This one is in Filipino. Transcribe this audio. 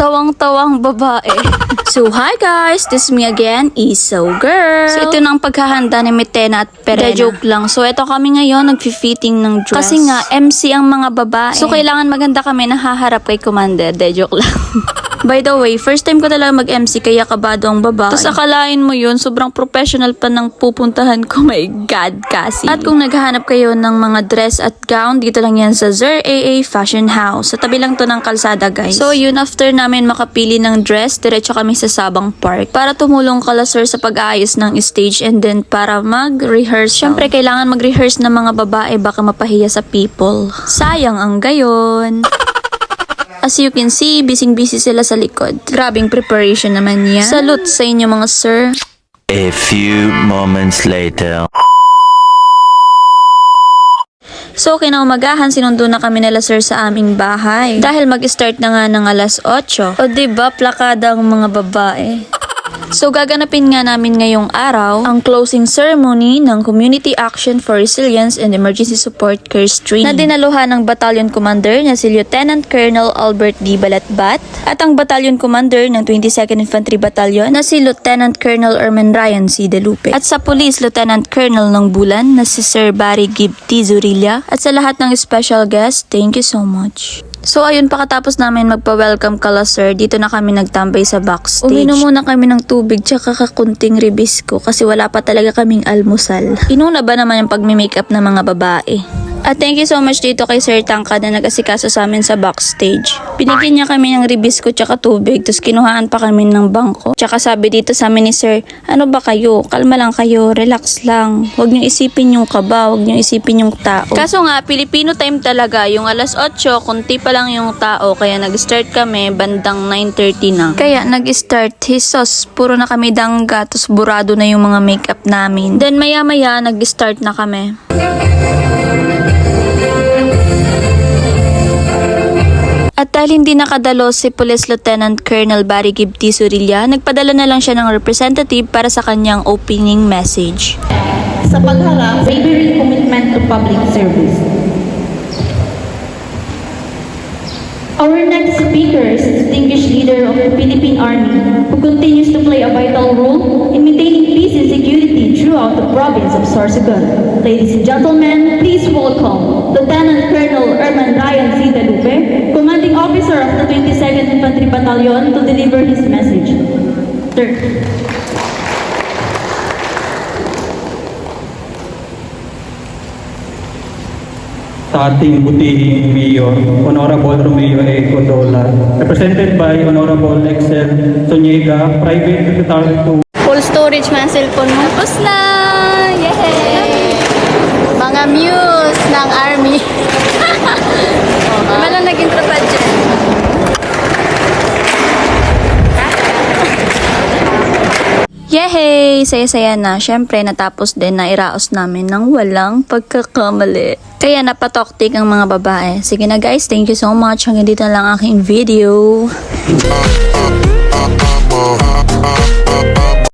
Tawang-tawang babae. So, hi guys! This is me again, Iso Girl. So, ito na ang paghahanda ni Mitena at Perena. Joke lang. So, ito kami ngayon, nag-fitting ng dress. Kasi nga, MC ang mga babae. So, kailangan maganda kami na haharap kay Commander. Joke lang. By the way, first time ko talaga mag-MC kaya kabado ang babae. Tapos akalain mo yun, sobrang professional pa ng pupuntahan ko. My God, kasi. At kung naghahanap kayo ng mga dress at gown, dito lang yan sa Zer AA Fashion House. Sa tabi lang to ng kalsada, guys. So yun, after namin makapili ng dress, diretso kami sa Sabang Park para tumulong kala sir sa pag-aayos ng stage and then para mag-rehearse. Syempre, kailangan mag-rehearse ng mga babae, baka mapahiya sa people. Sayang ang gayon. As you can see, busy-busy sila sa likod. Grabing preparation naman yan. Salute sa inyo mga sir. A few moments later. So, kinaumagahan, sinundo na kami nila sir sa aming bahay. Dahil mag-start na nga ng alas 8. O diba, plakada ang mga babae. So, gaganapin nga namin ngayong araw ang closing ceremony ng Community Action for Resilience and Emergency Support CARES Training na dinaluhan ng Battalion Commander na si Lieutenant Colonel Albert D. Balatbat at ang Battalion Commander ng 22nd Infantry Battalion na si Lieutenant Colonel Erman Ryan C. De Lupe at sa Police Lieutenant Colonel ng Bulan na si Sir Barry Gib T. Zurilla at sa lahat ng special guests, thank you so much. So ayun, pakatapos namin magpa-welcome kala sir, dito na kami nagtambay sa backstage. Uminom muna kami ng tubig tsaka kakunting ribisco kasi wala pa talaga kaming almusal. Inuna ba naman yung pagmi-makeup ng mga babae? At thank you so much dito kay Sir Tangka na nag-asikaso sa amin sa backstage. Binigyan niya kami ng ribisco tsaka tubig, tapos kinuhaan pa kami ng bangko. Tsaka sabi dito sa amin ni Sir, ano ba kayo? Kalma lang kayo, relax lang. Huwag niyong isipin yung kaba, huwag niyong isipin yung tao. Kaso nga, Filipino time talaga, yung alas 8, kunti pa lang yung tao, kaya nag-start kami bandang 9:30 na. Kaya nag-start, hisos, puro na kami dangga, tapos burado na yung mga makeup namin. Then maya-maya, nag-start na kami. At dahil hindi nakadalo si Police Lieutenant Colonel Barry Gib T. Zurilla, nagpadala na lang siya ng representative para sa kanyang opening message. Sa pagharap, unwavering commitment to public service. Our next speaker is a distinguished leader of the Philippine Army who continues to play a vital role in maintaining peace and security throughout the province of Sorsogon. Ladies and gentlemen, please welcome Lieutenant Colonel Erman Ryan C. De Lupe, Commanding Officer of the 22nd Infantry Battalion, to deliver his message. Sir. Sa ating butihing Mayor, Honorable Romeo A. Codola, represented by Honorable Excel Soniega, Private Secretary to Full storage man cellphone mo. Tapos na! Yay! Mga muse ng army. Malang naging tropa dyan. Yehey! Saya-saya na. Siyempre, natapos din na iraos namin ng walang pagkakamali. Kaya napatoktik ang mga babae. Sige na guys, thank you so much. Hanggang dito na lang aking video.